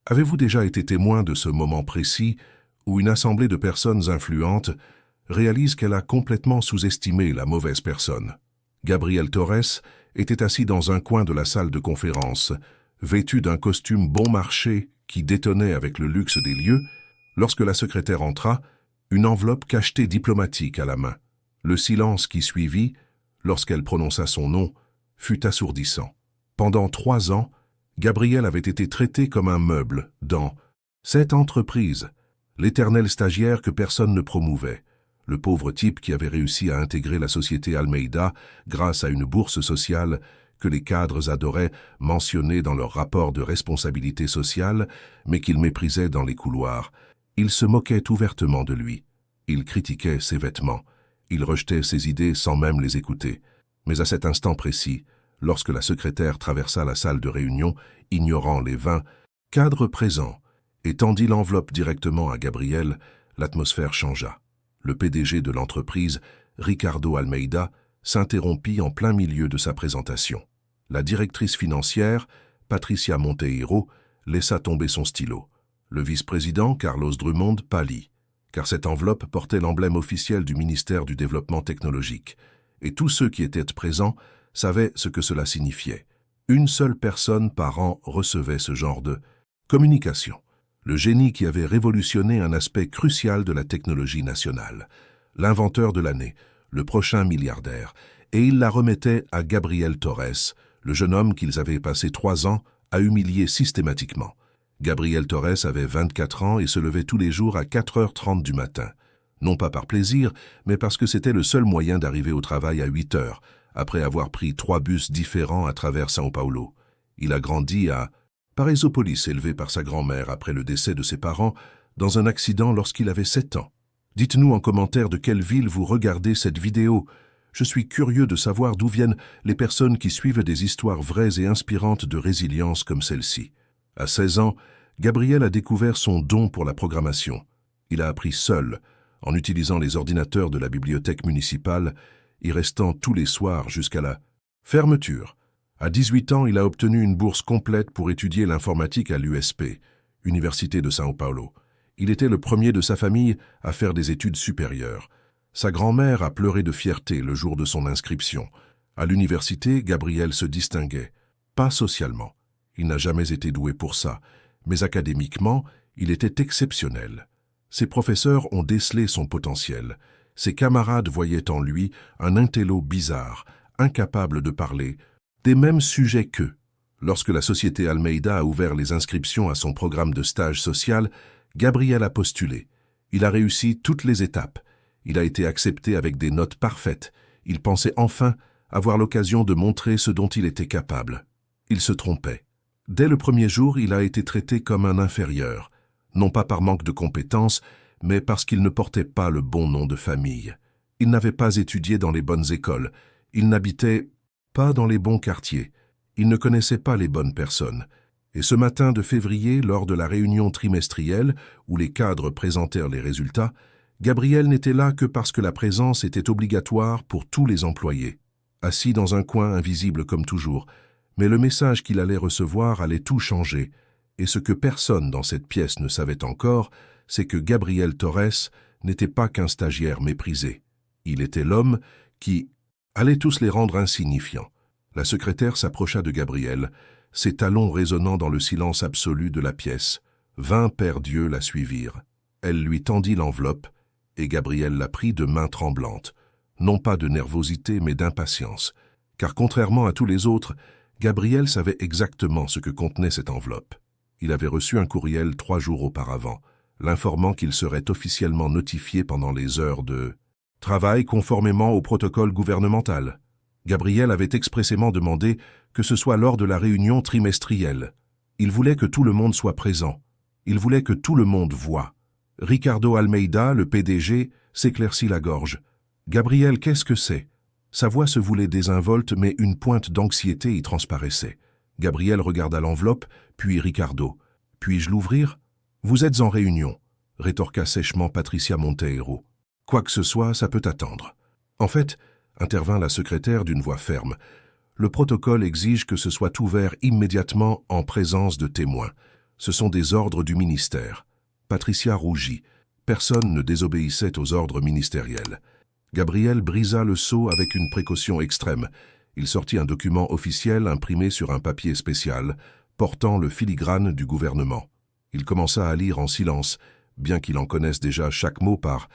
Avez-vous déjà été témoin de ce moment précis où une assemblée de personnes influentes réalise qu'elle a complètement sous-estimé la mauvaise personne? Gabriel Torres était assis dans un coin de la salle de conférence, vêtu d'un costume bon marché qui détonnait avec le luxe des lieux, lorsque la secrétaire entra, une enveloppe cachetée diplomatique à la main. Le silence qui suivit, lorsqu'elle prononça son nom, fut assourdissant. Pendant 3 ans, Gabriel avait été traité comme un meuble dans cette entreprise, l'éternel stagiaire que personne ne promouvait, le pauvre type qui avait réussi à intégrer la société Almeida grâce à une bourse sociale que les cadres adoraient mentionner dans leur rapport de responsabilité sociale, mais qu'ils méprisaient dans les couloirs. Ils se moquaient ouvertement de lui. Ils critiquaient ses vêtements. Ils rejetaient ses idées sans même les écouter. Mais à cet instant précis, lorsque la secrétaire traversa la salle de réunion, ignorant les 20 cadres présents, et tendit l'enveloppe directement à Gabriel, l'atmosphère changea. Le PDG de l'entreprise, Ricardo Almeida, s'interrompit en plein milieu de sa présentation. La directrice financière, Patricia Monteiro, laissa tomber son stylo. Le vice-président, Carlos Drummond, pâlit, car cette enveloppe portait l'emblème officiel du ministère du Développement technologique, et tous ceux qui étaient présents savaient ce que cela signifiait. Une seule personne par an recevait ce genre de communication. Le génie qui avait révolutionné un aspect crucial de la technologie nationale, l'inventeur de l'année, le prochain milliardaire, et il la remettait à Gabriel Torres, le jeune homme qu'ils avaient passé 3 ans à humilier systématiquement. Gabriel Torres avait 24 ans et se levait tous les jours à 4h30 du matin. Non pas par plaisir, mais parce que c'était le seul moyen d'arriver au travail à 8h, après avoir pris 3 bus différents à travers São Paulo. Il a grandi à Paraisópolis, élevé par sa grand-mère après le décès de ses parents, dans un accident lorsqu'il avait 7 ans. Dites-nous en commentaire de quelle ville vous regardez cette vidéo. Je suis curieux de savoir d'où viennent les personnes qui suivent des histoires vraies et inspirantes de résilience comme celle-ci. À 16 ans, Gabriel a découvert son don pour la programmation. Il a appris seul, en utilisant les ordinateurs de la bibliothèque municipale, y restant tous les soirs jusqu'à la fermeture. À 18 ans, il a obtenu une bourse complète pour étudier l'informatique à l'USP, Université de São Paulo. Il était le premier de sa famille à faire des études supérieures. Sa grand-mère a pleuré de fierté le jour de son inscription. À l'université, Gabriel se distinguait, pas socialement. Il n'a jamais été doué pour ça, mais académiquement, il était exceptionnel. Ses professeurs ont décelé son potentiel. Ses camarades voyaient en lui un intello bizarre, incapable de parler des mêmes sujets qu'eux. Lorsque la société Almeida a ouvert les inscriptions à son programme de stage social, Gabriel a postulé. Il a réussi toutes les étapes. Il a été accepté avec des notes parfaites. Il pensait enfin avoir l'occasion de montrer ce dont il était capable. Il se trompait. Dès le premier jour, il a été traité comme un inférieur, non pas par manque de compétences, mais parce qu'il ne portait pas le bon nom de famille. Il n'avait pas étudié dans les bonnes écoles. Il n'habitait pas dans les bons quartiers. Il ne connaissait pas les bonnes personnes. Et ce matin de février, lors de la réunion trimestrielle, où les cadres présentèrent les résultats, Gabriel n'était là que parce que la présence était obligatoire pour tous les employés. Assis dans un coin invisible comme toujours, mais le message qu'il allait recevoir allait tout changer. Et ce que personne dans cette pièce ne savait encore, c'est que Gabriel Torres n'était pas qu'un stagiaire méprisé. Il était l'homme qui allait tous les rendre insignifiants. La secrétaire s'approcha de Gabriel, ses talons résonnant dans le silence absolu de la pièce. 20 pères Dieu la suivirent. Elle lui tendit l'enveloppe, et Gabriel la prit de main tremblante, non pas de nervosité mais d'impatience, car contrairement à tous les autres, Gabriel savait exactement ce que contenait cette enveloppe. Il avait reçu un courriel 3 jours auparavant, l'informant qu'il serait officiellement notifié pendant les heures de travail conformément au protocole gouvernemental. Gabriel avait expressément demandé que ce soit lors de la réunion trimestrielle. Il voulait que tout le monde soit présent. Il voulait que tout le monde voie. Ricardo Almeida, le PDG, s'éclaircit la gorge. « Gabriel, qu'est-ce que c'est ?» Sa voix se voulait désinvolte, mais une pointe d'anxiété y transparaissait. Gabriel regarda l'enveloppe, puis Ricardo. « Puis-je l'ouvrir ?»« Vous êtes en réunion, » rétorqua sèchement Patricia Monteiro. « Quoi que ce soit, ça peut attendre. » En fait, intervint la secrétaire d'une voix ferme, le protocole exige que ce soit ouvert immédiatement en présence de témoins. Ce sont des ordres du ministère. Patricia rougit. Personne ne désobéissait aux ordres ministériels. Gabriel brisa le sceau avec une précaution extrême. Il sortit un document officiel imprimé sur un papier spécial, portant le filigrane du gouvernement. Il commença à lire en silence, bien qu'il en connaisse déjà chaque mot par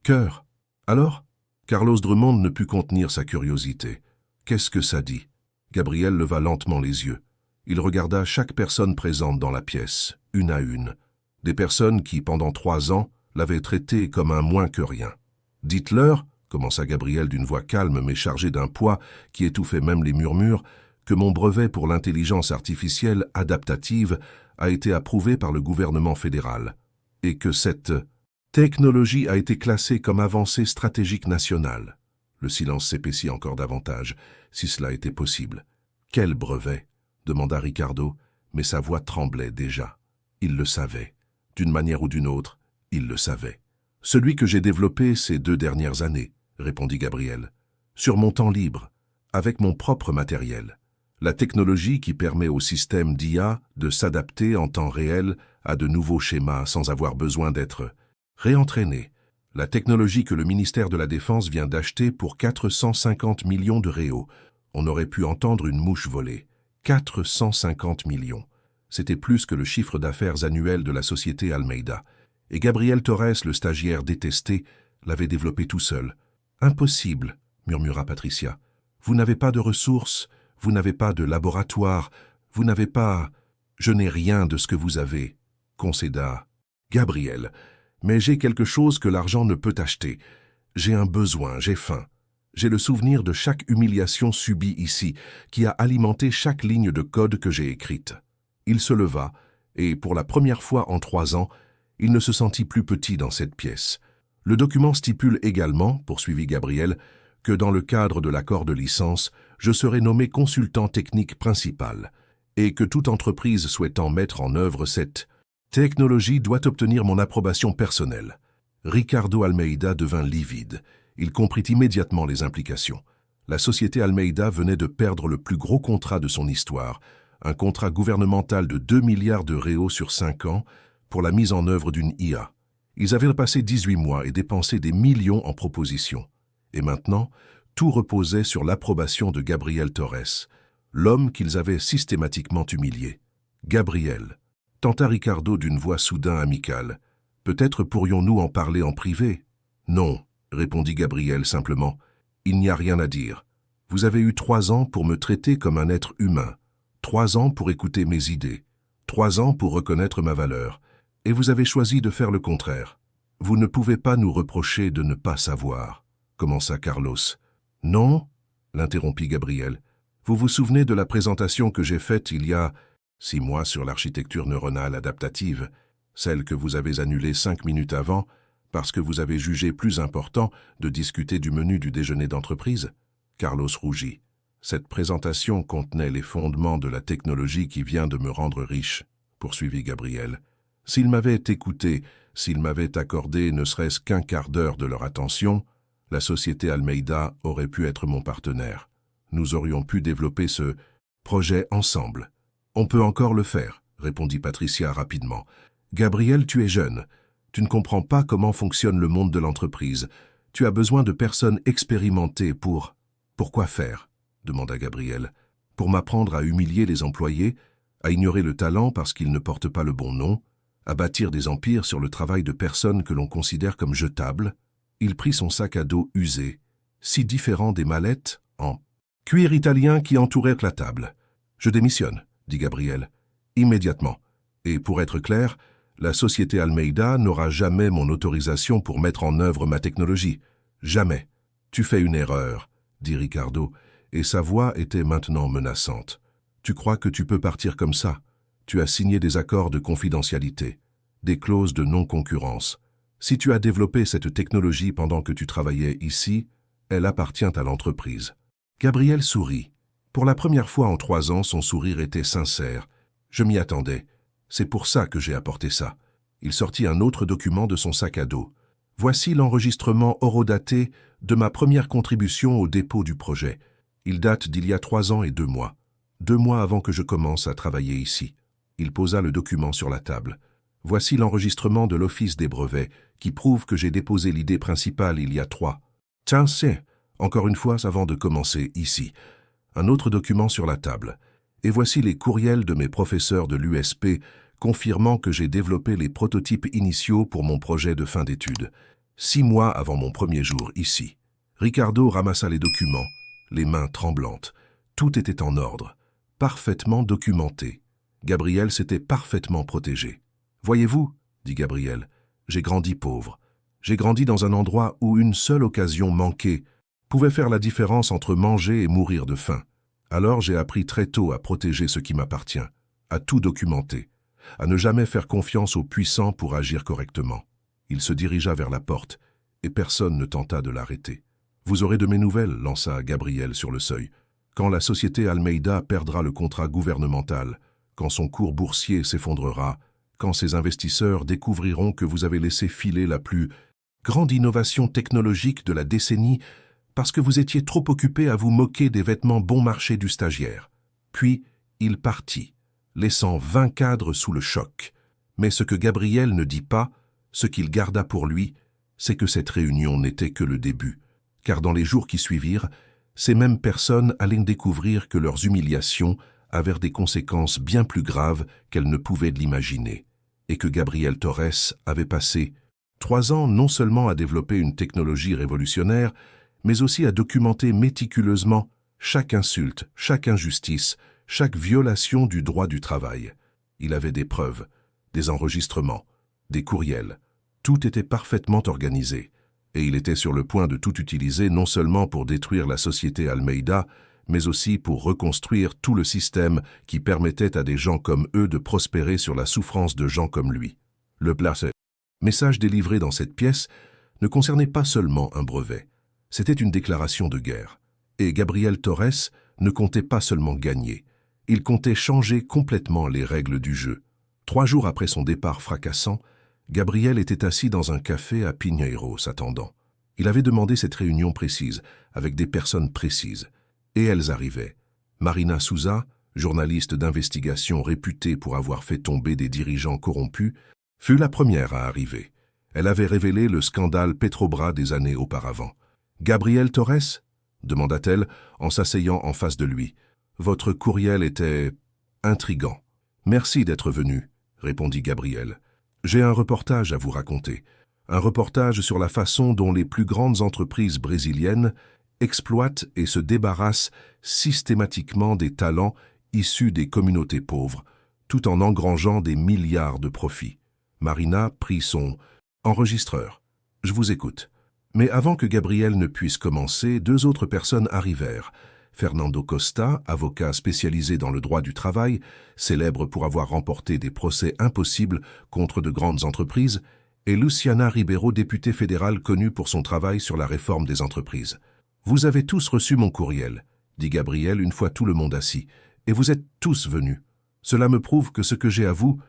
cœur. Alors, Carlos Drummond ne put contenir sa curiosité. Qu'est-ce que ça dit? Gabriel leva lentement les yeux. Il regarda chaque personne présente dans la pièce, une à une. Des personnes qui, pendant 3 ans, l'avaient traité comme un moins que rien. « Dites-leur, » commença Gabriel d'une voix calme mais chargée d'un poids qui étouffait même les murmures, que mon brevet pour l'intelligence artificielle adaptative a été approuvé par le gouvernement fédéral et que cette technologie a été classée comme avancée stratégique nationale. Le silence s'épaissit encore davantage, si cela était possible. « Quel brevet ?» demanda Ricardo, mais sa voix tremblait déjà. Il le savait. D'une manière ou d'une autre, il le savait. « Celui que j'ai développé ces 2 dernières années, » répondit Gabriel. « Sur mon temps libre, avec mon propre matériel. La technologie qui permet au système d'IA de s'adapter en temps réel à de nouveaux schémas sans avoir besoin d'être réentraîné. La technologie que le ministère de la Défense vient d'acheter pour 450 millions de réaux. On aurait pu entendre une mouche voler. 450 millions. C'était plus que le chiffre d'affaires annuel de la société Almeida. Et Gabriel Torres, le stagiaire détesté, l'avait développé tout seul. « Impossible, » murmura Patricia. « Vous n'avez pas de ressources, vous n'avez pas de laboratoire, vous n'avez pas... »« Je n'ai rien de ce que vous avez, » concéda Gabriel. « Mais j'ai quelque chose que l'argent ne peut acheter. J'ai un besoin, j'ai faim. J'ai le souvenir de chaque humiliation subie ici, qui a alimenté chaque ligne de code que j'ai écrite. » Il se leva, et pour la première fois en 3 ans, il ne se sentit plus petit dans cette pièce. Le document stipule également, poursuivit Gabriel, que dans le cadre de l'accord de licence, je serai nommé consultant technique principal, et que toute entreprise souhaitant mettre en œuvre cette technologie doit obtenir mon approbation personnelle. Ricardo Almeida devint livide. Il comprit immédiatement les implications. La société Almeida venait de perdre le plus gros contrat de son histoire, un contrat gouvernemental de 2 milliards de réaux sur 5 ans pour la mise en œuvre d'une IA. Ils avaient passé 18 mois et dépensé des millions en propositions. Et maintenant, tout reposait sur l'approbation de Gabriel Torres, l'homme qu'ils avaient systématiquement humilié. « Gabriel » tenta Ricardo d'une voix soudain amicale. « Peut-être pourrions-nous en parler en privé ?»« Non » répondit Gabriel simplement. « Il n'y a rien à dire. Vous avez eu 3 ans pour me traiter comme un être humain. 3 ans pour écouter mes idées. 3 ans pour reconnaître ma valeur. Et vous avez choisi de faire le contraire. Vous ne pouvez pas nous reprocher de ne pas savoir, » commença Carlos. « Non » l'interrompit Gabriel. « Vous vous souvenez de la présentation que j'ai faite il y a 6 mois sur l'architecture neuronale adaptative, celle que vous avez annulée 5 minutes avant, parce que vous avez jugé plus important de discuter du menu du déjeuner d'entreprise ?» Carlos rougit. Cette présentation contenait les fondements de la technologie qui vient de me rendre riche, poursuivit Gabriel. S'ils m'avaient écouté, s'ils m'avaient accordé ne serait-ce qu'un quart d'heure de leur attention, la société Almeida aurait pu être mon partenaire. Nous aurions pu développer ce projet ensemble. On peut encore le faire, répondit Patricia rapidement. Gabriel, tu es jeune. Tu ne comprends pas comment fonctionne le monde de l'entreprise. Tu as besoin de personnes expérimentées pour... Pourquoi faire ? Demanda Gabriel. Pour m'apprendre à humilier les employés, à ignorer le talent parce qu'ils ne portent pas le bon nom, à bâtir des empires sur le travail de personnes que l'on considère comme jetables. Il prit son sac à dos usé, si différent des mallettes, en cuir italien qui entouraient la table. « Je démissionne », dit Gabriel, « immédiatement. Et pour être clair, la société Almeida n'aura jamais mon autorisation pour mettre en œuvre ma technologie. Jamais. Tu fais une erreur, » dit Ricardo, et sa voix était maintenant menaçante. « Tu crois que tu peux partir comme ça? Tu as signé des accords de confidentialité, des clauses de non-concurrence. Si tu as développé cette technologie pendant que tu travaillais ici, elle appartient à l'entreprise. » Gabriel sourit. Pour la première fois en 3 ans, son sourire était sincère. « Je m'y attendais. C'est pour ça que j'ai apporté ça. » Il sortit un autre document de son sac à dos. « Voici l'enregistrement horodaté de ma première contribution au dépôt du projet. Il date d'il y a 3 ans et 2 mois. 2 mois avant que je commence à travailler ici. Il posa le document sur la table. Voici l'enregistrement de l'Office des brevets qui prouve que j'ai déposé l'idée principale il y a 3. Tiens, c'est, encore une fois avant de commencer ici, un autre document sur la table. Et voici les courriels de mes professeurs de l'USP confirmant que j'ai développé les prototypes initiaux pour mon projet de fin d'études. 6 mois avant mon premier jour ici. Ricardo ramassa les documents, les mains tremblantes. Tout était en ordre, parfaitement documenté. Gabriel s'était parfaitement protégé. « Voyez-vous, dit Gabriel, j'ai grandi pauvre. J'ai grandi dans un endroit où une seule occasion manquée pouvait faire la différence entre manger et mourir de faim. Alors j'ai appris très tôt à protéger ce qui m'appartient, à tout documenter, à ne jamais faire confiance aux puissants pour agir correctement. » Il se dirigea vers la porte, et personne ne tenta de l'arrêter. « Vous aurez de mes nouvelles, lança Gabriel sur le seuil. Quand la société Almeida perdra le contrat gouvernemental, quand son cours boursier s'effondrera, quand ses investisseurs découvriront que vous avez laissé filer la plus grande innovation technologique de la décennie parce que vous étiez trop occupé à vous moquer des vêtements bon marché du stagiaire. » Puis, il partit, laissant 20 cadres sous le choc. Mais ce que Gabriel ne dit pas, ce qu'il garda pour lui, c'est que cette réunion n'était que le début. Car dans les jours qui suivirent, ces mêmes personnes allaient découvrir que leurs humiliations avaient des conséquences bien plus graves qu'elles ne pouvaient l'imaginer, et que Gabriel Torres avait passé 3 ans non seulement à développer une technologie révolutionnaire, mais aussi à documenter méticuleusement chaque insulte, chaque injustice, chaque violation du droit du travail. Il avait des preuves, des enregistrements, des courriels. Tout était parfaitement organisé, et il était sur le point de tout utiliser non seulement pour détruire la société Almeida, mais aussi pour reconstruire tout le système qui permettait à des gens comme eux de prospérer sur la souffrance de gens comme lui. Le message délivré dans cette pièce ne concernait pas seulement un brevet. C'était une déclaration de guerre. Et Gabriel Torres ne comptait pas seulement gagner. Il comptait changer complètement les règles du jeu. 3 jours après son départ fracassant, Gabriel était assis dans un café à Pinheiro s'attendant. Il avait demandé cette réunion précise, avec des personnes précises. Et elles arrivaient. Marina Souza, journaliste d'investigation réputée pour avoir fait tomber des dirigeants corrompus, fut la première à arriver. Elle avait révélé le scandale Petrobras des années auparavant. « Gabriel Torres ?» demanda-t-elle en s'asseyant en face de lui. « Votre courriel était intrigant. »« Merci d'être venu, » répondit Gabriel. « J'ai un reportage à vous raconter. Un reportage sur la façon dont les plus grandes entreprises brésiliennes exploitent et se débarrassent systématiquement des talents issus des communautés pauvres, tout en engrangeant des milliards de profits. » Marina prit son enregistreur. « Je vous écoute. » Mais avant que Gabriel ne puisse commencer, 2 autres personnes arrivèrent. Fernando Costa, avocat spécialisé dans le droit du travail, célèbre pour avoir remporté des procès impossibles contre de grandes entreprises, et Luciana Ribeiro, députée fédérale connue pour son travail sur la réforme des entreprises. « Vous avez tous reçu mon courriel, » dit Gabriel une fois tout le monde assis, « et vous êtes tous venus. Cela me prouve que ce que j'ai à vous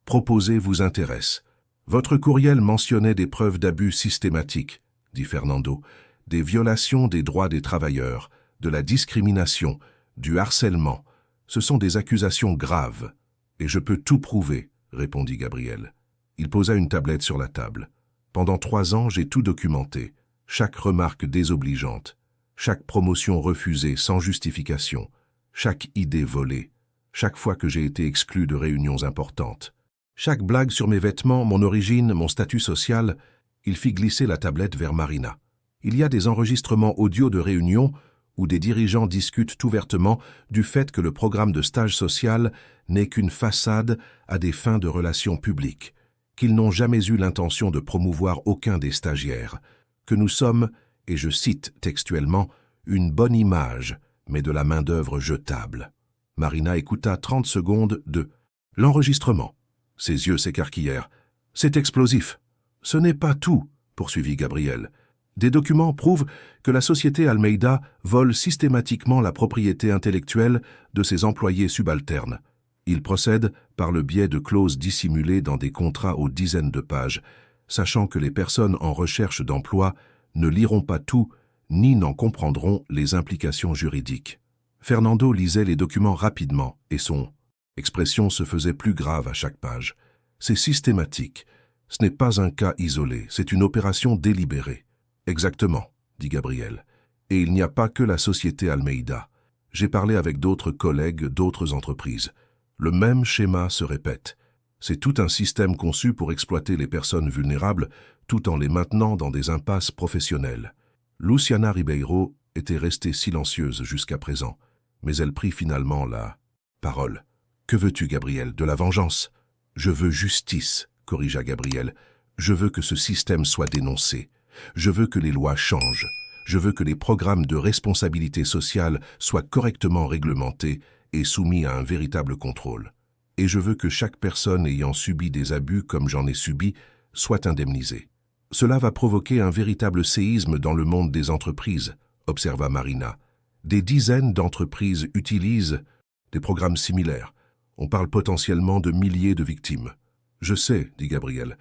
proposer vous intéresse. Votre courriel mentionnait des preuves d'abus systématiques, » dit Fernando, « des violations des droits des travailleurs, de la discrimination, du harcèlement. Ce sont des accusations graves. Et je peux tout prouver, » répondit Gabriel. Il posa une tablette sur la table. « Pendant 3 ans, j'ai tout documenté. Chaque remarque désobligeante, chaque promotion refusée sans justification, chaque idée volée, chaque fois que j'ai été exclu de réunions importantes. Chaque blague sur mes vêtements, mon origine, mon statut social. » Il fit glisser la tablette vers Marina. « Il y a des enregistrements audio de réunions où des dirigeants discutent ouvertement du fait que le programme de stage social n'est qu'une façade à des fins de relations publiques, qu'ils n'ont jamais eu l'intention de promouvoir aucun des stagiaires, que nous sommes, et je cite textuellement, une bonne image, mais de la main-d'œuvre jetable. » Marina écouta 30 secondes de l'enregistrement. Ses yeux s'écarquillèrent. « C'est explosif. »« Ce n'est pas tout, » poursuivit Gabriel. « Des documents prouvent que la société Almeida vole systématiquement la propriété intellectuelle de ses employés subalternes. Il procède par le biais de clauses dissimulées dans des contrats aux dizaines de pages, sachant que les personnes en recherche d'emploi ne liront pas tout ni n'en comprendront les implications juridiques. » Fernando lisait les documents rapidement et son Expression se faisait plus grave à chaque page. C'est systématique. Ce n'est pas un cas isolé, c'est une opération délibérée. Exactement, dit Gabriel. Et il n'y a pas que la société Almeida. J'ai parlé avec d'autres collègues d'autres entreprises. Le même schéma se répète. C'est tout un système conçu pour exploiter les personnes vulnérables tout en les maintenant dans des impasses professionnelles. Luciana Ribeiro était restée silencieuse jusqu'à présent, mais elle prit finalement la parole. « Que veux-tu, Gabriel? De la vengeance ?»« Je veux justice, » corrigea Gabriel. « Je veux que ce système soit dénoncé. Je veux que les lois changent. Je veux que les programmes de responsabilité sociale soient correctement réglementés et soumis à un véritable contrôle. Et je veux que chaque personne ayant subi des abus comme j'en ai subi soit indemnisée. Cela va provoquer un véritable séisme dans le monde des entreprises, observa Marina. Des dizaines d'entreprises utilisent des programmes similaires. On parle potentiellement de milliers de victimes. Je sais, dit Gabriel.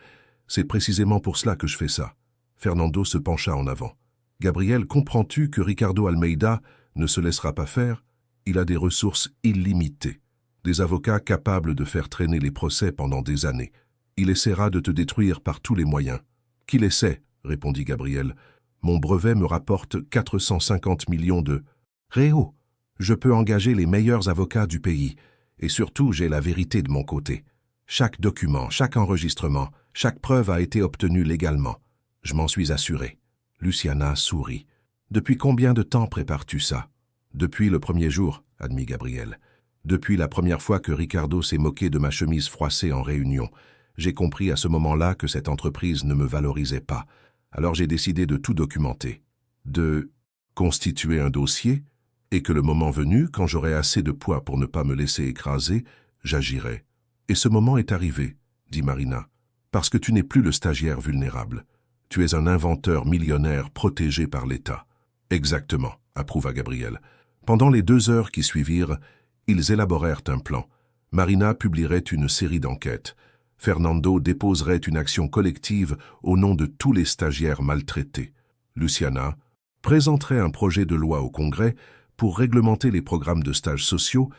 C'est précisément pour cela que je fais ça. Fernando se pencha en avant. Gabriel, comprends-tu que Ricardo Almeida ne se laissera pas faire? Il a des ressources illimitées. Des avocats capables de faire traîner les procès pendant des années. Il essaiera de te détruire par tous les moyens. Qu'il essaie, répondit Gabriel. Mon brevet me rapporte 450 millions de... Réo, je peux engager les meilleurs avocats du pays. Et surtout, j'ai la vérité de mon côté. Chaque document, chaque enregistrement, chaque preuve a été obtenue légalement. Je m'en suis assuré. Luciana sourit. Depuis combien de temps prépares-tu ça? Depuis le premier jour, admit Gabriel. Depuis la première fois que Ricardo s'est moqué de ma chemise froissée en réunion. J'ai compris à ce moment-là que cette entreprise ne me valorisait pas. Alors j'ai décidé de tout documenter. De constituer un dossier, et que le moment venu, quand j'aurai assez de poids pour ne pas me laisser écraser, j'agirai. Et ce moment est arrivé, dit Marina, parce que tu n'es plus le stagiaire vulnérable. Tu es un inventeur millionnaire protégé par l'État. Exactement, approuva Gabriel. Pendant les 2 heures qui suivirent, ils élaborèrent un plan. Marina publierait une série d'enquêtes. Fernando déposerait une action collective au nom de tous les stagiaires maltraités. Luciana présenterait un projet de loi au Congrès pour réglementer les programmes de stages sociaux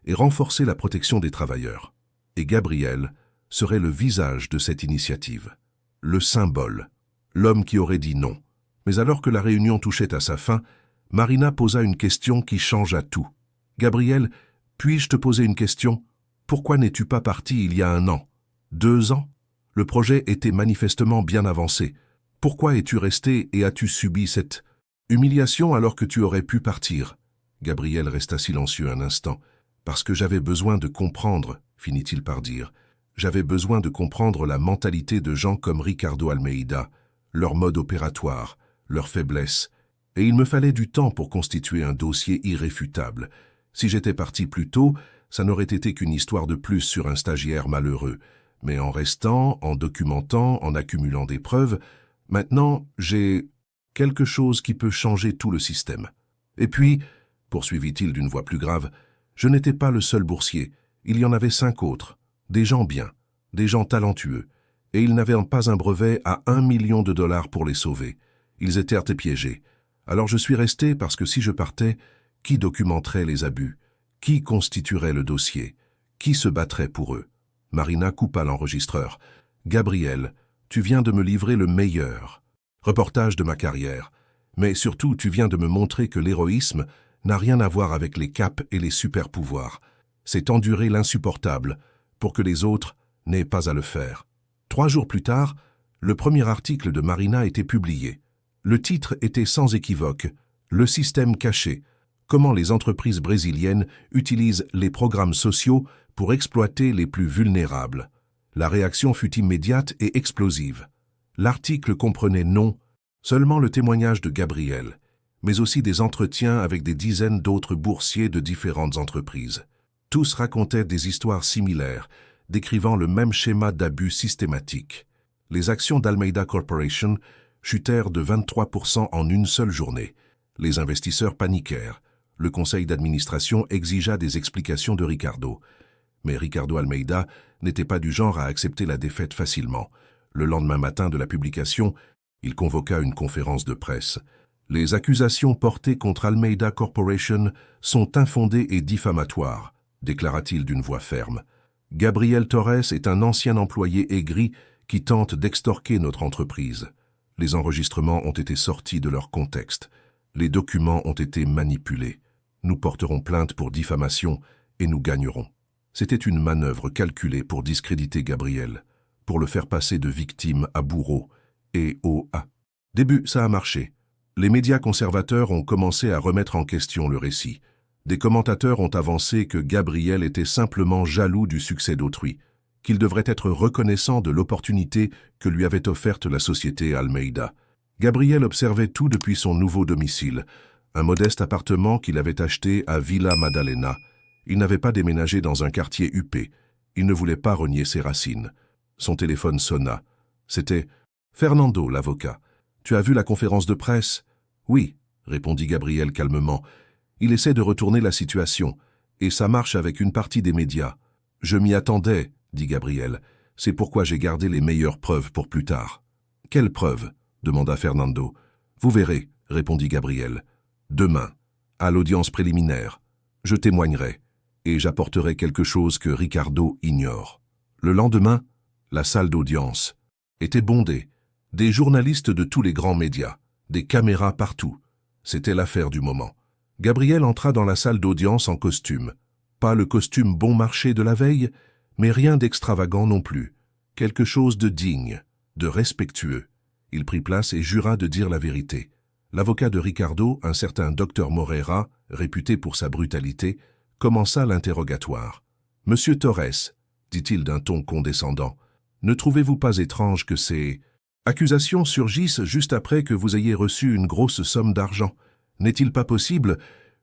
et renforcer la protection des travailleurs. Et Gabriel serait le visage de cette initiative, le symbole, l'homme qui aurait dit non. Mais alors que la réunion touchait à sa fin, Marina posa une question qui changea tout. « Gabriel, puis-je te poser une question? Pourquoi n'es-tu pas parti il y a 1 an? 2 ans? Le projet était manifestement bien avancé. Pourquoi es-tu resté et as-tu subi cette humiliation alors que tu aurais pu partir ?» Gabriel resta silencieux un instant. « Parce que j'avais besoin de comprendre, finit-il par dire. J'avais besoin de comprendre la mentalité de gens comme Ricardo Almeida, leur mode opératoire, leurs faiblesses. Et il me fallait du temps pour constituer un dossier irréfutable. Si j'étais parti plus tôt, ça n'aurait été qu'une histoire de plus sur un stagiaire malheureux. Mais en restant, en documentant, en accumulant des preuves, maintenant, j'ai quelque chose qui peut changer tout le système. Et puis, poursuivit-il d'une voix plus grave, je n'étais pas le seul boursier. Il y en avait 5 autres. Des gens bien, des gens talentueux. Et ils n'avaient pas un brevet à $1 million pour les sauver. Ils étaient piégés. Alors je suis resté parce que si je partais, qui documenterait les abus? Qui constituerait le dossier? Qui se battrait pour eux? Marina coupa l'enregistreur. Gabriel, tu viens de me livrer le meilleur reportage de ma carrière. Mais surtout, tu viens de me montrer que l'héroïsme n'a rien à voir avec les capes et les super-pouvoirs. C'est endurer l'insupportable pour que les autres n'aient pas à le faire. 3 jours plus tard, le premier article de Marina était publié. Le titre était sans équivoque « Le système caché. Comment les entreprises brésiliennes utilisent les programmes sociaux pour exploiter les plus vulnérables ». La réaction fut immédiate et explosive. L'article comprenait non seulement le témoignage de Gabriel, mais aussi des entretiens avec des dizaines d'autres boursiers de différentes entreprises. Tous racontaient des histoires similaires, décrivant le même schéma d'abus systématique. Les actions d'Almeida Corporation chutèrent de 23% en une seule journée. Les investisseurs paniquèrent. Le conseil d'administration exigea des explications de Ricardo. Mais Ricardo Almeida n'était pas du genre à accepter la défaite facilement. Le lendemain matin de la publication, il convoqua une conférence de presse. Les accusations portées contre Almeida Corporation sont infondées et diffamatoires, déclara-t-il d'une voix ferme. Gabriel Torres est un ancien employé aigri qui tente d'extorquer notre entreprise. Les enregistrements ont été sortis de leur contexte. Les documents ont été manipulés. Nous porterons plainte pour diffamation et nous gagnerons. C'était une manœuvre calculée pour discréditer Gabriel, pour le faire passer de victime à bourreau et au début, ça a marché. Les médias conservateurs ont commencé à remettre en question le récit. Des commentateurs ont avancé que Gabriel était simplement jaloux du succès d'autrui, qu'il devrait être reconnaissant de l'opportunité que lui avait offerte la société Almeida. Gabriel observait tout depuis son nouveau domicile, un modeste appartement qu'il avait acheté à Villa Madalena. Il n'avait pas déménagé dans un quartier huppé. Il ne voulait pas renier ses racines. Son téléphone sonna. C'était « Fernando, l'avocat. Tu as vu la conférence de presse ?»« Oui, » répondit Gabriel calmement. Il essaie de retourner la situation, et ça marche avec une partie des médias. « Je m'y attendais, » dit Gabriel. « C'est pourquoi j'ai gardé les meilleures preuves pour plus tard. »« Quelles preuves ?» demanda Fernando. « Vous verrez, » répondit Gabriel. « Demain, à l'audience préliminaire, je témoignerai, et j'apporterai quelque chose que Ricardo ignore. » Le lendemain, la salle d'audience était bondée. Des journalistes de tous les grands médias, des caméras partout. C'était l'affaire du moment. Gabriel entra dans la salle d'audience en costume. Pas le costume bon marché de la veille, mais rien d'extravagant non plus. Quelque chose de digne, de respectueux. Il prit place et jura de dire la vérité. L'avocat de Ricardo, un certain Dr Moreira, réputé pour sa brutalité, commença l'interrogatoire. « Monsieur Torres, dit-il d'un ton condescendant, ne trouvez-vous pas étrange que ces accusations surgissent juste après que vous ayez reçu une grosse somme d'argent? N'est-il pas possible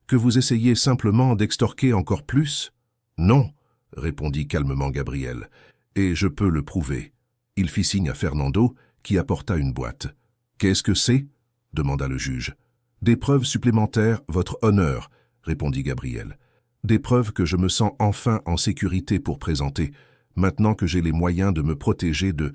que vous essayiez simplement d'extorquer encore plus? »« Non, » répondit calmement Gabriel, « et je peux le prouver. » Il fit signe à Fernando, qui apporta une boîte. « Qu'est-ce que c'est ?» demanda le juge. « Des preuves supplémentaires, votre honneur, » répondit Gabriel. « Des preuves que je me sens enfin en sécurité pour présenter, maintenant que j'ai les moyens de me protéger de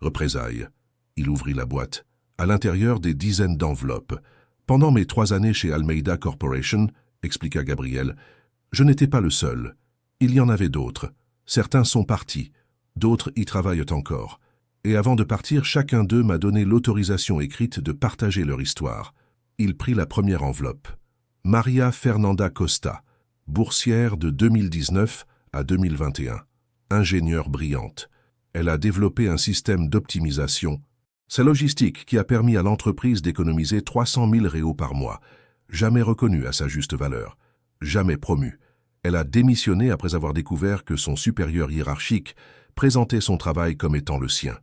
représailles. » Il ouvrit la boîte. À l'intérieur, des dizaines d'enveloppes. « Pendant mes 3 années chez Almeida Corporation, » expliqua Gabriel, « je n'étais pas le seul. Il y en avait d'autres. Certains sont partis, d'autres y travaillent encore. Et avant de partir, chacun d'eux m'a donné l'autorisation écrite de partager leur histoire. » Il prit la première enveloppe. « Maria Fernanda Costa, boursière de 2019 à 2021. Ingénieure brillante. Elle a développé un système d'optimisation. Sa logistique qui a permis à l'entreprise d'économiser 300 000 réaux par mois. Jamais reconnue à sa juste valeur. Jamais promue. Elle a démissionné après avoir découvert que son supérieur hiérarchique présentait son travail comme étant le sien. »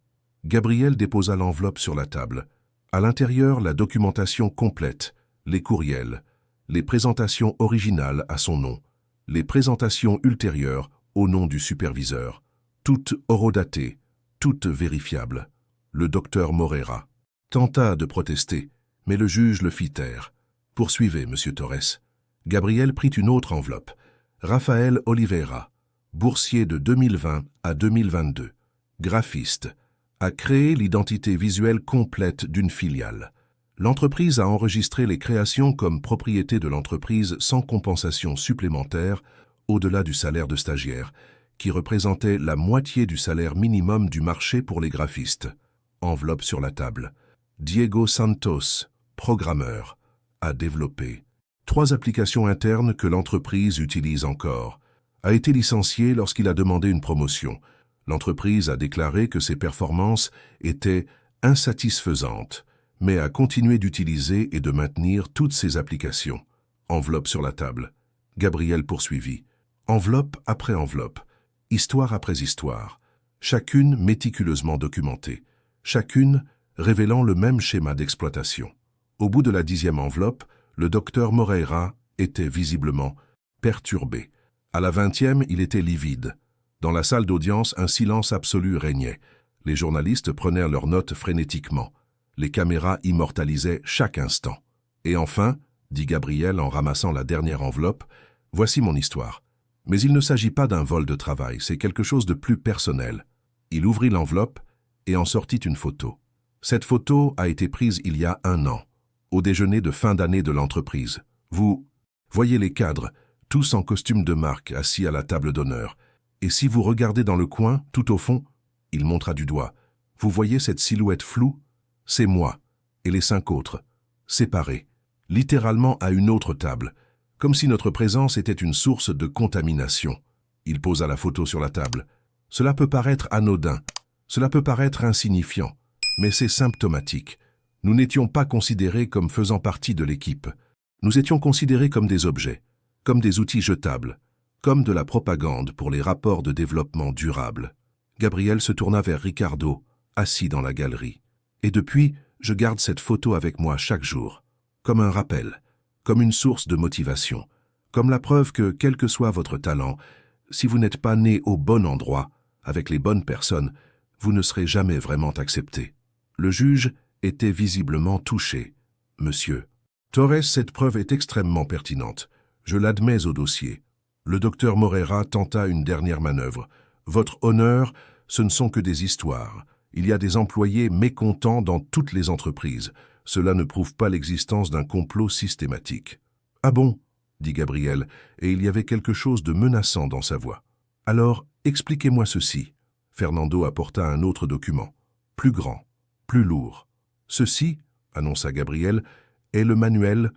Gabriel déposa l'enveloppe sur la table. À l'intérieur, la documentation complète, les courriels, les présentations originales à son nom, les présentations ultérieures au nom du superviseur, toutes horodatées, toutes vérifiables. Le docteur Moreira tenta de protester, mais le juge le fit taire. « Poursuivez, monsieur Torres. » Gabriel prit une autre enveloppe. « Rafael Oliveira, boursier de 2020 à 2022, graphiste, a créé l'identité visuelle complète d'une filiale. L'entreprise a enregistré les créations comme propriété de l'entreprise sans compensation supplémentaire au-delà du salaire de stagiaire, qui représentait la moitié du salaire minimum du marché pour les graphistes. » Enveloppe sur la table. « Diego Santos, programmeur, a développé 3 applications internes que l'entreprise utilise encore. A été licencié lorsqu'il a demandé une promotion. L'entreprise a déclaré que ses performances étaient insatisfaisantes, mais a continué d'utiliser et de maintenir toutes ses applications. » Enveloppe sur la table. Gabriel poursuivit. Enveloppe après enveloppe, histoire après histoire, chacune méticuleusement documentée, chacune révélant le même schéma d'exploitation. Au bout de la 10e enveloppe, le docteur Moreira était visiblement perturbé. À la 20e, il était livide. Dans la salle d'audience, un silence absolu régnait. Les journalistes prenaient leurs notes frénétiquement. Les caméras immortalisaient chaque instant. « Et enfin, » dit Gabriel en ramassant la dernière enveloppe, « voici mon histoire. Mais il ne s'agit pas d'un vol de travail, c'est quelque chose de plus personnel. » Il ouvrit l'enveloppe et en sortit une photo. Cette photo a été prise il y a 1 an, au déjeuner de fin d'année de l'entreprise. Vous voyez les cadres, tous en costume de marque, assis à la table d'honneur. Et si vous regardez dans le coin, tout au fond, il montra du doigt. Vous voyez cette silhouette floue? C'est moi, et les 5 autres, séparés, littéralement à une autre table, comme si notre présence était une source de contamination. Il posa la photo sur la table. Cela peut paraître anodin, cela peut paraître insignifiant, mais c'est symptomatique. Nous n'étions pas considérés comme faisant partie de l'équipe. Nous étions considérés comme des objets, comme des outils jetables, comme de la propagande pour les rapports de développement durable. Gabriel se tourna vers Ricardo, assis dans la galerie. Et depuis, je garde cette photo avec moi chaque jour, comme un rappel, comme une source de motivation, comme la preuve que, quel que soit votre talent, si vous n'êtes pas né au bon endroit, avec les bonnes personnes, vous ne serez jamais vraiment accepté. Le juge était visiblement touché. Monsieur Torres, cette preuve est extrêmement pertinente. Je l'admets au dossier. Le docteur Moreira tenta une dernière manœuvre. Votre honneur, ce ne sont que des histoires. Il y a des employés mécontents dans toutes les entreprises. Cela ne prouve pas l'existence d'un complot systématique. Ah bon, dit Gabriel, et il y avait quelque chose de menaçant dans sa voix. Alors, expliquez-moi ceci. Fernando apporta un autre document, plus grand, plus lourd. Ceci, annonça Gabriel, est le manuel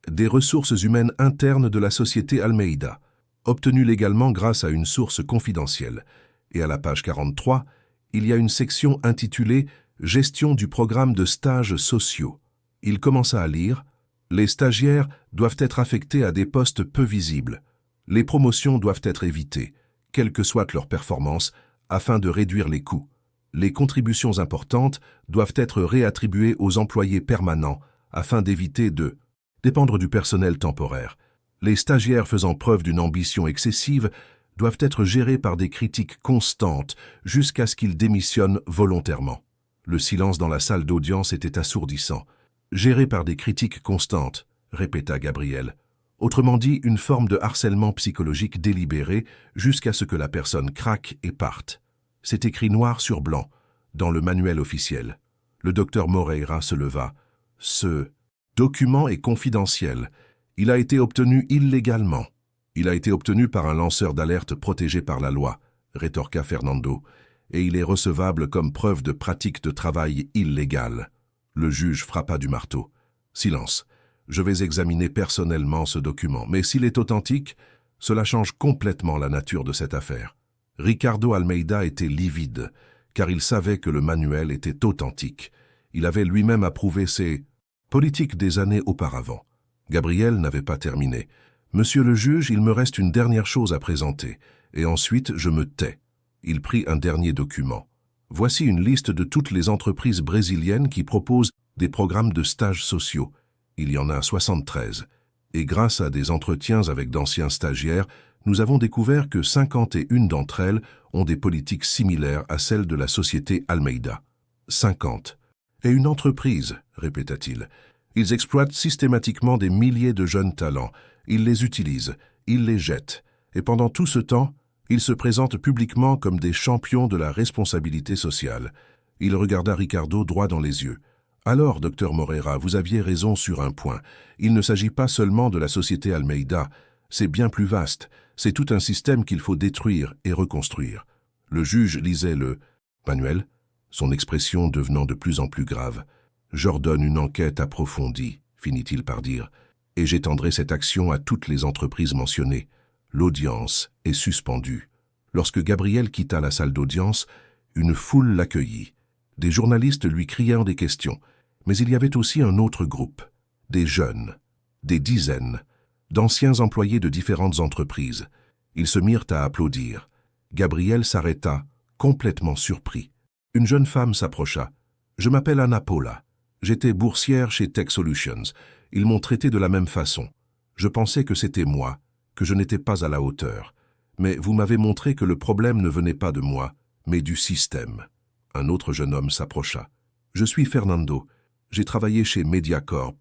des ressources humaines internes de la société Almeida, obtenu légalement grâce à une source confidentielle. Et à la page 43, il y a une section intitulée « Gestion du programme de stages sociaux ». Il commença à lire « Les stagiaires doivent être affectés à des postes peu visibles. Les promotions doivent être évitées, quelle que soit leur performance, afin de réduire les coûts. Les contributions importantes doivent être réattribuées aux employés permanents, afin d'éviter de dépendre du personnel temporaire. Les stagiaires faisant preuve d'une ambition excessive doivent être gérés par des critiques constantes jusqu'à ce qu'ils démissionnent volontairement. » Le silence dans la salle d'audience était assourdissant. « Gérés par des critiques constantes », répéta Gabriel. Autrement dit, une forme de harcèlement psychologique délibéré jusqu'à ce que la personne craque et parte. C'est écrit noir sur blanc, dans le manuel officiel. Le docteur Moreira se leva. « Ce document est confidentiel. Il a été obtenu illégalement. » « Il a été obtenu par un lanceur d'alerte protégé par la loi, » rétorqua Fernando, « et il est recevable comme preuve de pratique de travail illégale. » Le juge frappa du marteau. « Silence. Je vais examiner personnellement ce document, mais s'il est authentique, cela change complètement la nature de cette affaire. » Ricardo Almeida était livide, car il savait que le manuel était authentique. Il avait lui-même approuvé ses politiques des années auparavant. Gabriel n'avait pas terminé. « Monsieur le juge, il me reste une dernière chose à présenter, et ensuite je me tais. » Il prit un dernier document. « Voici une liste de toutes les entreprises brésiliennes qui proposent des programmes de stages sociaux. Il y en a 73. Et grâce à des entretiens avec d'anciens stagiaires, nous avons découvert que 51 d'entre elles ont des politiques similaires à celles de la société Almeida. 50. Et une entreprise, répéta-t-il. Ils exploitent systématiquement des milliers de jeunes talents. Ils les utilisent, ils les jettent. Et pendant tout ce temps, ils se présentent publiquement comme des champions de la responsabilité sociale. » Il regarda Ricardo droit dans les yeux. « Alors, docteur Moreira, vous aviez raison sur un point. Il ne s'agit pas seulement de la société Almeida. C'est bien plus vaste. C'est tout un système qu'il faut détruire et reconstruire. » Le juge lisait le manuel, son expression devenant de plus en plus grave. « J'ordonne une enquête approfondie, » finit-il par dire, « et j'étendrai cette action à toutes les entreprises mentionnées. » L'audience est suspendue. Lorsque Gabriel quitta la salle d'audience, une foule l'accueillit. Des journalistes lui crièrent des questions, mais il y avait aussi un autre groupe, des jeunes, des dizaines, d'anciens employés de différentes entreprises. Ils se mirent à applaudir. Gabriel s'arrêta, complètement surpris. Une jeune femme s'approcha. « Je m'appelle Ana Paula. J'étais boursière chez Tech Solutions. Ils m'ont traité de la même façon. Je pensais que c'était moi, que je n'étais pas à la hauteur. Mais vous m'avez montré que le problème ne venait pas de moi, mais du système. » Un autre jeune homme s'approcha. « Je suis Fernando. J'ai travaillé chez Mediacorp.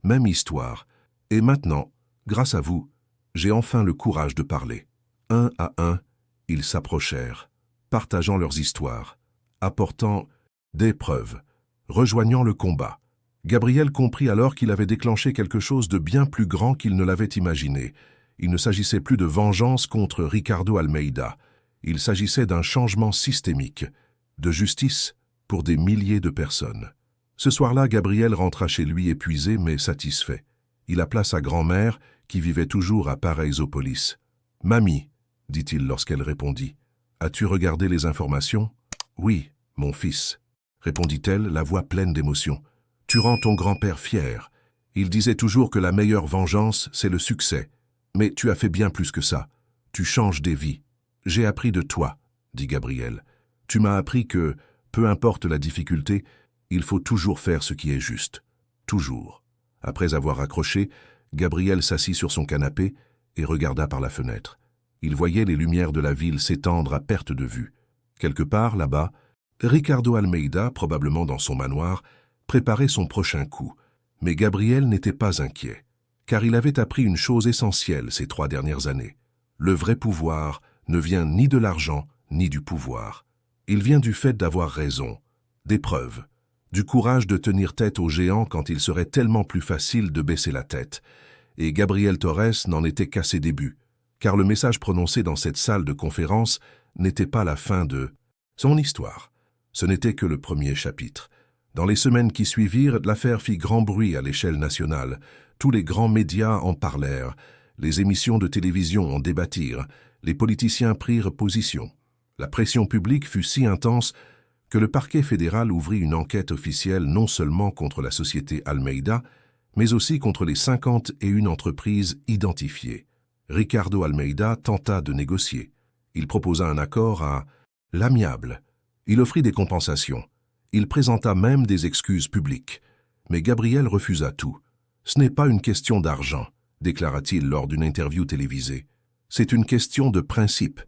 Même histoire. Et maintenant, grâce à vous, j'ai enfin le courage de parler. » Un à un, ils s'approchèrent, partageant leurs histoires, apportant des preuves, rejoignant le combat. Gabriel comprit alors qu'il avait déclenché quelque chose de bien plus grand qu'il ne l'avait imaginé. Il ne s'agissait plus de vengeance contre Ricardo Almeida. Il s'agissait d'un changement systémique, de justice pour des milliers de personnes. Ce soir-là, Gabriel rentra chez lui épuisé mais satisfait. Il appela sa grand-mère, qui vivait toujours à Paraísopolis. « Mamie, dit-il lorsqu'elle répondit, as-tu regardé les informations ? » « Oui, mon fils, répondit-elle, la voix pleine d'émotion. Tu rends ton grand-père fier. Il disait toujours que la meilleure vengeance, c'est le succès. Mais tu as fait bien plus que ça. Tu changes des vies. J'ai appris de toi, dit Gabriel. Tu m'as appris que, peu importe la difficulté, il faut toujours faire ce qui est juste. Toujours. Après avoir raccroché, Gabriel s'assit sur son canapé et regarda par la fenêtre. Il voyait les lumières de la ville s'étendre à perte de vue. Quelque part, là-bas, Ricardo Almeida, probablement dans son manoir, préparait son prochain coup. Mais Gabriel n'était pas inquiet, car il avait appris une chose essentielle ces 3 dernières années. Le vrai pouvoir ne vient ni de l'argent, ni du pouvoir. Il vient du fait d'avoir raison, des preuves, du courage de tenir tête aux géants quand il serait tellement plus facile de baisser la tête. Et Gabriel Torres n'en était qu'à ses débuts, car le message prononcé dans cette salle de conférence n'était pas la fin de son histoire. Ce n'était que le premier chapitre. Dans les semaines qui suivirent, l'affaire fit grand bruit à l'échelle nationale. Tous les grands médias en parlèrent. Les émissions de télévision en débattirent. Les politiciens prirent position. La pression publique fut si intense que le parquet fédéral ouvrit une enquête officielle non seulement contre la société Almeida, mais aussi contre les 51 entreprises identifiées. Ricardo Almeida tenta de négocier. Il proposa un accord à l'amiable. Il offrit des compensations. Il présenta même des excuses publiques. Mais Gabriel refusa tout. « Ce n'est pas une question d'argent », déclara-t-il lors d'une interview télévisée. « C'est une question de principe.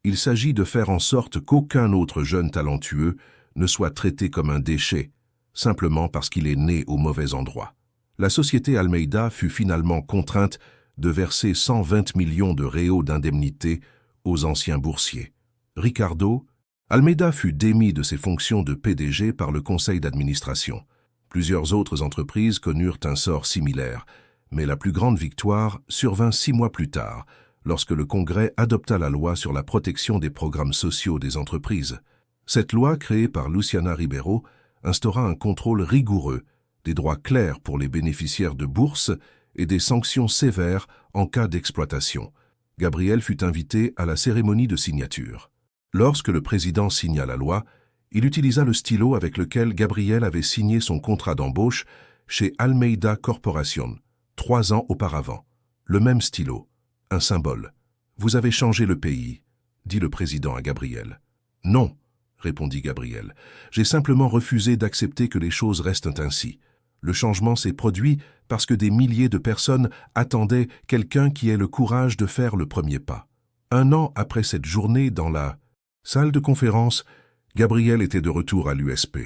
Il s'agit de faire en sorte qu'aucun autre jeune talentueux ne soit traité comme un déchet, simplement parce qu'il est né au mauvais endroit. » La société Almeida fut finalement contrainte de verser 120 millions de réaux d'indemnité aux anciens boursiers. Ricardo Almeida fut démis de ses fonctions de PDG par le conseil d'administration. Plusieurs autres entreprises connurent un sort similaire, mais la plus grande victoire survint 6 mois plus tard, lorsque le Congrès adopta la loi sur la protection des programmes sociaux des entreprises. Cette loi, créée par Luciana Ribeiro, instaura un contrôle rigoureux, des droits clairs pour les bénéficiaires de bourses et des sanctions sévères en cas d'exploitation. Gabriel fut invité à la cérémonie de signature. Lorsque le président signa la loi, il utilisa le stylo avec lequel Gabriel avait signé son contrat d'embauche chez Almeida Corporation, 3 ans auparavant. Le même stylo, un symbole. « Vous avez changé le pays », dit le président à Gabriel. « Non », répondit Gabriel. « J'ai simplement refusé d'accepter que les choses restent ainsi. Le changement s'est produit parce que des milliers de personnes attendaient quelqu'un qui ait le courage de faire le premier pas. » 1 an après cette journée dans la salle de conférence, Gabriel était de retour à l'USP.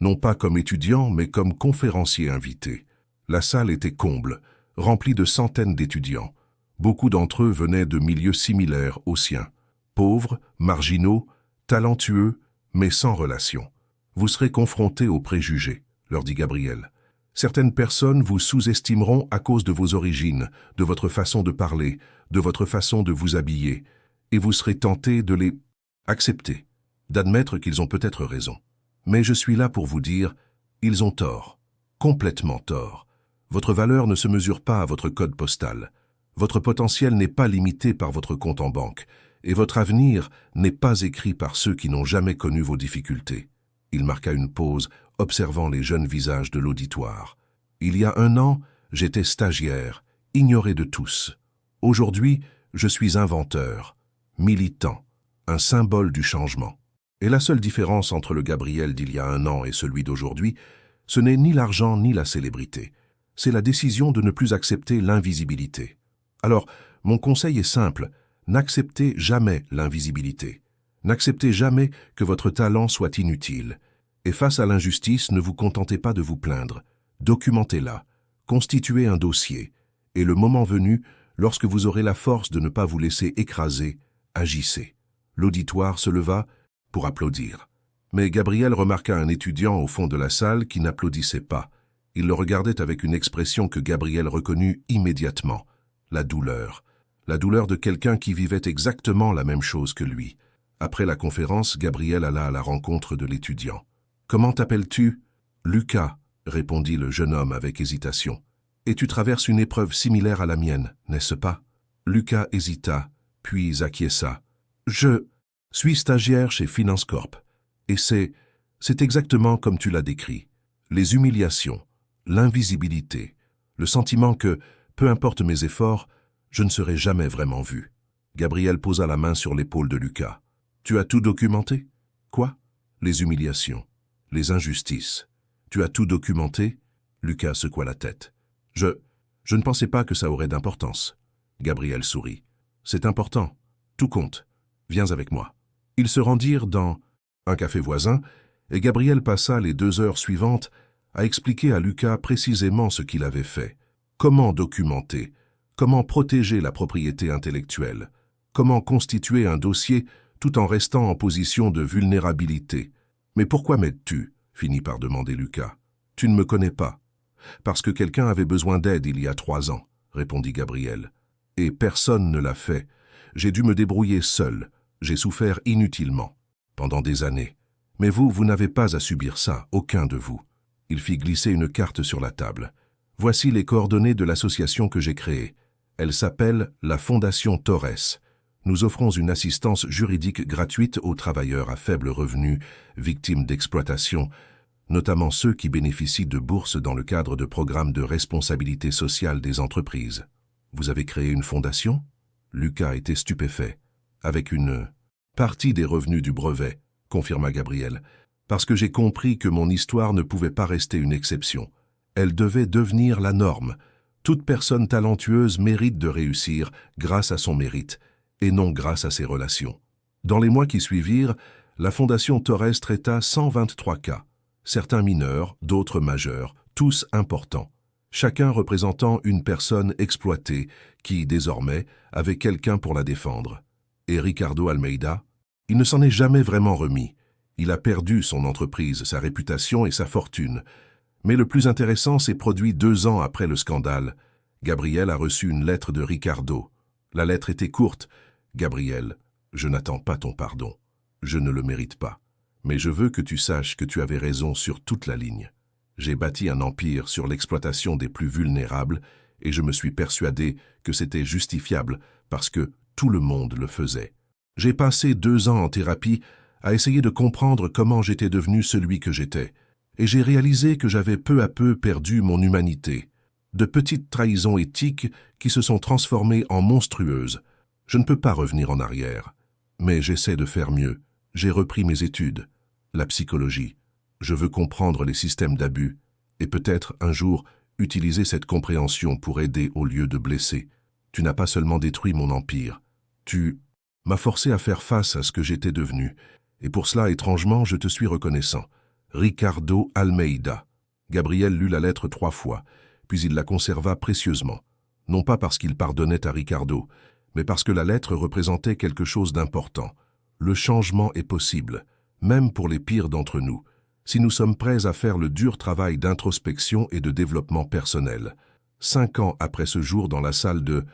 Non pas comme étudiant, mais comme conférencier invité. La salle était comble, remplie de centaines d'étudiants. Beaucoup d'entre eux venaient de milieux similaires aux siens. Pauvres, marginaux, talentueux, mais sans relation. Vous serez confrontés aux préjugés, leur dit Gabriel. Certaines personnes vous sous-estimeront à cause de vos origines, de votre façon de parler, de votre façon de vous habiller, et vous serez tenté de les accepter, d'admettre qu'ils ont peut-être raison. Mais je suis là pour vous dire, ils ont tort, complètement tort. Votre valeur ne se mesure pas à votre code postal. Votre potentiel n'est pas limité par votre compte en banque, et votre avenir n'est pas écrit par ceux qui n'ont jamais connu vos difficultés. Il marqua une pause, observant les jeunes visages de l'auditoire. Il y a 1 an, j'étais stagiaire, ignoré de tous. Aujourd'hui, je suis inventeur, militant, un symbole du changement. Et la seule différence entre le Gabriel d'il y a 1 an et celui d'aujourd'hui, ce n'est ni l'argent ni la célébrité. C'est la décision de ne plus accepter l'invisibilité. Alors, mon conseil est simple, n'acceptez jamais l'invisibilité. N'acceptez jamais que votre talent soit inutile. Et face à l'injustice, ne vous contentez pas de vous plaindre. Documentez-la, constituez un dossier. Et le moment venu, lorsque vous aurez la force de ne pas vous laisser écraser, agissez. L'auditoire se leva pour applaudir. Mais Gabriel remarqua un étudiant au fond de la salle qui n'applaudissait pas. Il le regardait avec une expression que Gabriel reconnut immédiatement, la douleur. la douleur de quelqu'un qui vivait exactement la même chose que lui. Après la conférence, Gabriel alla à la rencontre de l'étudiant. « Comment t'appelles-tu »« Lucas » répondit le jeune homme avec hésitation. « Et tu traverses une épreuve similaire à la mienne, n'est-ce pas » Lucas hésita, puis acquiesça. « Je suis stagiaire chez Finance Corp. Et c'est exactement comme tu l'as décrit. Les humiliations, l'invisibilité, le sentiment que, peu importe mes efforts, je ne serai jamais vraiment vu. » Gabriel posa la main sur l'épaule de Lucas. « Tu as tout documenté »« Quoi ?»« Les humiliations, les injustices. Tu as tout documenté ?» Lucas secoua la tête. « Je ne pensais pas que ça aurait d'importance. » Gabriel sourit. « C'est important. Tout compte. Viens avec moi. » Ils se rendirent dans un café voisin et Gabriel passa les 2 heures suivantes à expliquer à Lucas précisément ce qu'il avait fait. Comment documenter, comment protéger la propriété intellectuelle, comment constituer un dossier tout en restant en position de vulnérabilité. « Mais pourquoi m'aides-tu » finit par demander Lucas. « Tu ne me connais pas. »« Parce que quelqu'un avait besoin d'aide il y a 3 ans, » répondit Gabriel. « Et personne ne l'a fait. J'ai dû me débrouiller seul. J'ai souffert inutilement, pendant des années. Mais vous n'avez pas à subir ça, aucun de vous. » Il fit glisser une carte sur la table. « Voici les coordonnées de l'association que j'ai créée. Elle s'appelle la Fondation Torres. Nous offrons une assistance juridique gratuite aux travailleurs à faible revenu, victimes d'exploitation, notamment ceux qui bénéficient de bourses dans le cadre de programmes de responsabilité sociale des entreprises. » « Vous avez créé une fondation » Lucas était stupéfait. « Avec une partie des revenus du brevet, » confirma Gabriel, « parce que j'ai compris que mon histoire ne pouvait pas rester une exception. Elle devait devenir la norme. Toute personne talentueuse mérite de réussir grâce à son mérite, et non grâce à ses relations. » Dans les mois qui suivirent, la Fondation Torres traita 123 cas, certains mineurs, d'autres majeurs, tous importants. Chacun représentant une personne exploitée qui, désormais, avait quelqu'un pour la défendre. Et Ricardo Almeida, il ne s'en est jamais vraiment remis. Il a perdu son entreprise, sa réputation et sa fortune. Mais le plus intéressant s'est produit 2 ans après le scandale. Gabriel a reçu une lettre de Ricardo. La lettre était courte. « Gabriel, je n'attends pas ton pardon. Je ne le mérite pas. Mais je veux que tu saches que tu avais raison sur toute la ligne. J'ai bâti un empire sur l'exploitation des plus vulnérables et je me suis persuadé que c'était justifiable parce que tout le monde le faisait. J'ai passé 2 ans en thérapie à essayer de comprendre comment j'étais devenu celui que j'étais et j'ai réalisé que j'avais peu à peu perdu mon humanité. De petites trahisons éthiques qui se sont transformées en monstrueuses. Je ne peux pas revenir en arrière. Mais j'essaie de faire mieux. J'ai repris mes études, la psychologie. Je veux comprendre les systèmes d'abus et peut-être, un jour, utiliser cette compréhension pour aider au lieu de blesser. Tu n'as pas seulement détruit mon empire. Tu m'as forcé à faire face à ce que j'étais devenu. Et pour cela, étrangement, je te suis reconnaissant. Ricardo Almeida. » Gabriel lut la lettre 3 fois, puis il la conserva précieusement. Non pas parce qu'il pardonnait à Ricardo, mais parce que la lettre représentait quelque chose d'important. Le changement est possible, même pour les pires d'entre nous, si nous sommes prêts à faire le dur travail d'introspection et de développement personnel. 5 ans après ce jour dans la salle de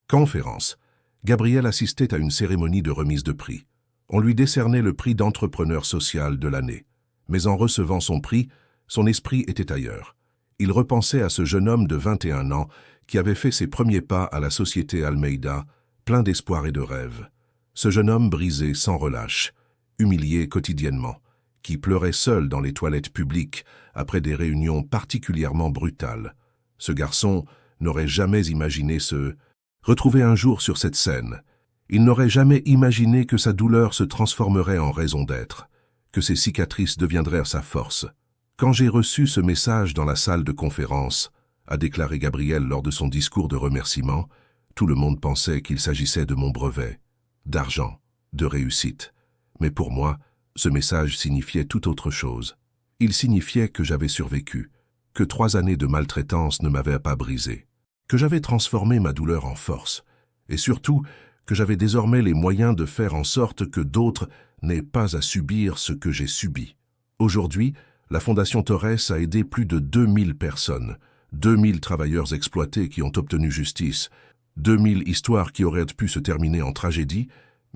conférence, Gabriel assistait à une cérémonie de remise de prix. On lui décernait le prix d'entrepreneur social de l'année. Mais en recevant son prix, son esprit était ailleurs. Il repensait à ce jeune homme de 21 ans qui avait fait ses premiers pas à la société Almeida, plein d'espoir et de rêves. Ce jeune homme brisé sans relâche, humilié quotidiennement, qui pleurait seul dans les toilettes publiques après des réunions particulièrement brutales. Ce garçon n'aurait jamais imaginé se retrouver un jour sur cette scène. Il n'aurait jamais imaginé que sa douleur se transformerait en raison d'être, que ses cicatrices deviendraient sa force. « Quand j'ai reçu ce message dans la salle de conférence, » a déclaré Gabriel lors de son discours de remerciement, tout le monde pensait qu'il s'agissait de mon brevet, d'argent, de réussite. Mais pour moi, ce message signifiait tout autre chose. Il signifiait que j'avais survécu, que 3 années de maltraitance ne m'avaient pas brisé, que j'avais transformé ma douleur en force, et surtout que j'avais désormais les moyens de faire en sorte que d'autres n'aient pas à subir ce que j'ai subi. Aujourd'hui, la Fondation Torres a aidé plus de 2000 personnes, 2000 travailleurs exploités qui ont obtenu justice, 2000 histoires qui auraient pu se terminer en tragédie,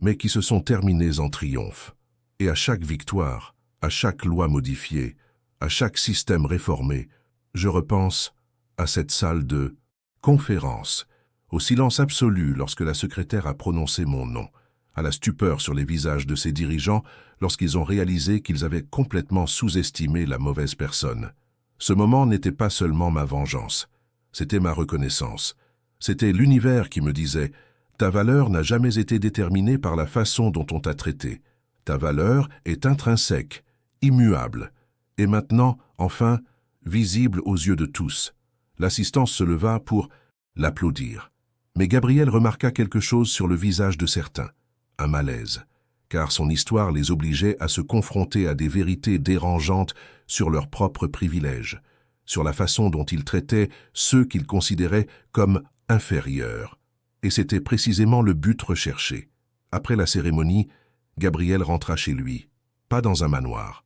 mais qui se sont terminées en triomphe. Et à chaque victoire, à chaque loi modifiée, à chaque système réformé, je repense à cette salle de conférence, au silence absolu lorsque la secrétaire a prononcé mon nom, à la stupeur sur les visages de ses dirigeants lorsqu'ils ont réalisé qu'ils avaient complètement sous-estimé la mauvaise personne. Ce moment n'était pas seulement ma vengeance, c'était ma reconnaissance. C'était l'univers qui me disait « Ta valeur n'a jamais été déterminée par la façon dont on t'a traité. Ta valeur est intrinsèque, immuable. » Et maintenant, enfin, visible aux yeux de tous. L'assistance se leva pour l'applaudir. Mais Gabriel remarqua quelque chose sur le visage de certains, un malaise, car son histoire les obligeait à se confronter à des vérités dérangeantes sur leurs propres privilèges, sur la façon dont ils traitaient ceux qu'ils considéraient comme inférieurs. Et c'était précisément le but recherché. Après la cérémonie, Gabriel rentra chez lui, pas dans un manoir,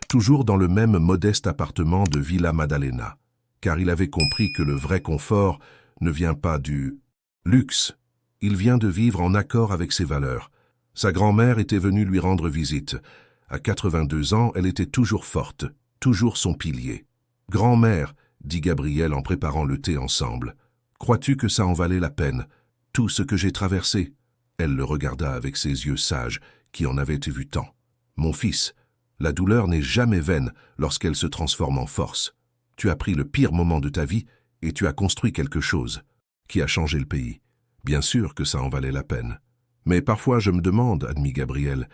toujours dans le même modeste appartement de Villa Maddalena, car il avait compris que le vrai confort ne vient pas du luxe, il vient de vivre en accord avec ses valeurs. Sa grand-mère était venue lui rendre visite. À 82 ans, elle était toujours forte, toujours son pilier. « Grand-mère, » dit Gabriel en préparant le thé ensemble, « crois-tu que ça en valait la peine, tout ce que j'ai traversé ?» Elle le regarda avec ses yeux sages, qui en avaient vu tant. « Mon fils, la douleur n'est jamais vaine lorsqu'elle se transforme en force. Tu as pris le pire moment de ta vie et tu as construit quelque chose qui a changé le pays. Bien sûr que ça en valait la peine. Mais parfois je me demande, admit Gabriel,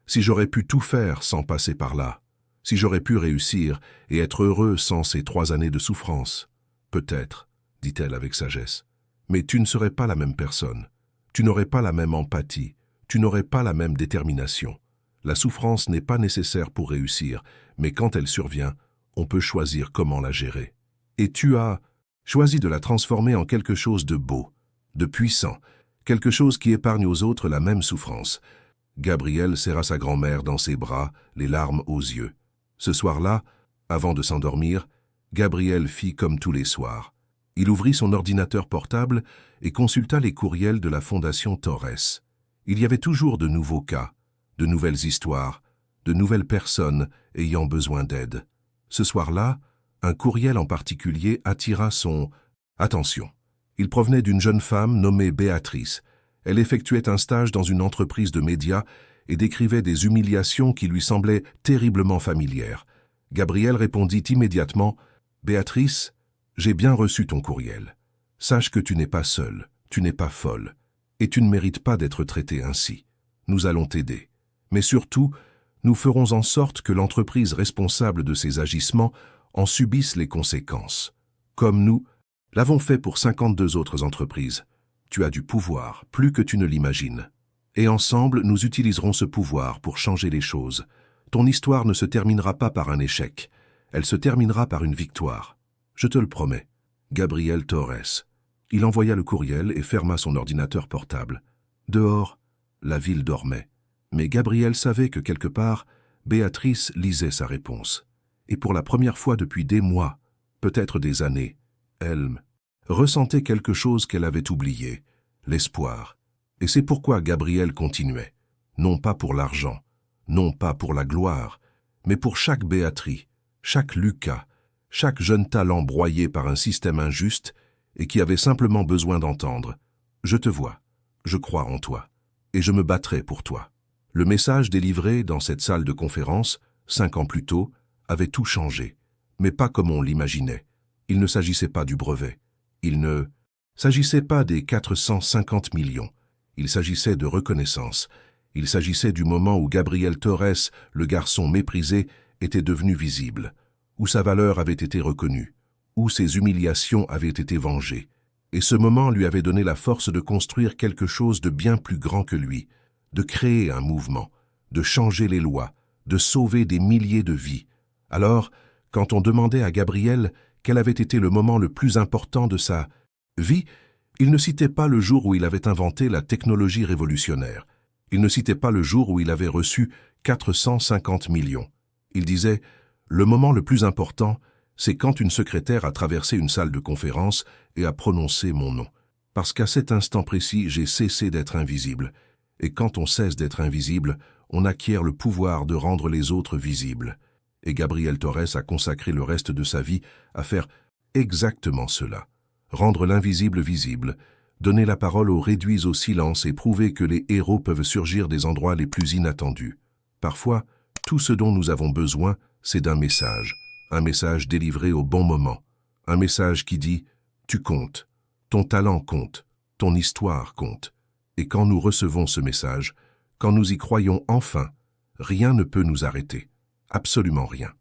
si j'aurais pu tout faire sans passer par là, si j'aurais pu réussir et être heureux sans ces 3 années de souffrance. Peut-être, dit-elle avec sagesse, mais tu ne serais pas la même personne. Tu n'aurais pas la même empathie, tu n'aurais pas la même détermination. La souffrance n'est pas nécessaire pour réussir, mais quand elle survient, on peut choisir comment la gérer. Et tu as choisi de la transformer en quelque chose de beau, de puissant, quelque chose qui épargne aux autres la même souffrance. Gabriel serra sa grand-mère dans ses bras, les larmes aux yeux. Ce soir-là, avant de s'endormir, Gabriel fit comme tous les soirs. Il ouvrit son ordinateur portable et consulta les courriels de la Fondation Torres. Il y avait toujours de nouveaux cas, de nouvelles histoires, de nouvelles personnes ayant besoin d'aide. Ce soir-là, un courriel en particulier attira son attention. Il provenait d'une jeune femme nommée Béatrice. Elle effectuait un stage dans une entreprise de médias et décrivait des humiliations qui lui semblaient terriblement familières. Gabriel répondit immédiatement « Béatrice, j'ai bien reçu ton courriel. Sache que tu n'es pas seule, tu n'es pas folle, et tu ne mérites pas d'être traitée ainsi. Nous allons t'aider. Mais surtout, nous ferons en sorte que l'entreprise responsable de ces agissements en subisse les conséquences. Comme nous l'avons fait pour 52 autres entreprises. Tu as du pouvoir, plus que tu ne l'imagines. Et ensemble, nous utiliserons ce pouvoir pour changer les choses. Ton histoire ne se terminera pas par un échec. Elle se terminera par une victoire. Je te le promets. Gabriel Torres. Il envoya le courriel et ferma son ordinateur portable. Dehors, la ville dormait. Mais Gabriel savait que quelque part, Béatrice lisait sa réponse. Et pour la première fois depuis des mois, peut-être des années, elle ressentait quelque chose qu'elle avait oublié, l'espoir. Et c'est pourquoi Gabriel continuait. Non pas pour l'argent, non pas pour la gloire, mais pour chaque Béatrice, chaque Lucas, chaque jeune talent broyé par un système injuste et qui avait simplement besoin d'entendre « Je te vois, je crois en toi, et je me battrai pour toi ». Le message délivré dans cette salle de conférence, 5 ans plus tôt, avait tout changé, mais pas comme on l'imaginait. Il ne s'agissait pas du brevet. Il ne s'agissait pas des 450 millions. Il s'agissait de reconnaissance. Il s'agissait du moment où Gabriel Torres, le garçon méprisé, était devenu visible, où sa valeur avait été reconnue, où ses humiliations avaient été vengées. Et ce moment lui avait donné la force de construire quelque chose de bien plus grand que lui, de créer un mouvement, de changer les lois, de sauver des milliers de vies. Alors, quand on demandait à Gabriel quel avait été le moment le plus important de sa vie, il ne citait pas le jour où il avait inventé la technologie révolutionnaire. Il ne citait pas le jour où il avait reçu 450 millions. Il disait « Le moment le plus important, c'est quand une secrétaire a traversé une salle de conférence et a prononcé mon nom. Parce qu'à cet instant précis, j'ai cessé d'être invisible. Et quand on cesse d'être invisible, on acquiert le pouvoir de rendre les autres visibles. Et Gabriel Torres a consacré le reste de sa vie à faire exactement cela. Rendre l'invisible visible, donner la parole aux réduits au silence et prouver que les héros peuvent surgir des endroits les plus inattendus. Parfois, tout ce dont nous avons besoin, c'est d'un message. Un message délivré au bon moment. Un message qui dit « Tu comptes, ton talent compte, ton histoire compte ». Et quand nous recevons ce message, quand nous y croyons enfin, rien ne peut nous arrêter. Absolument rien.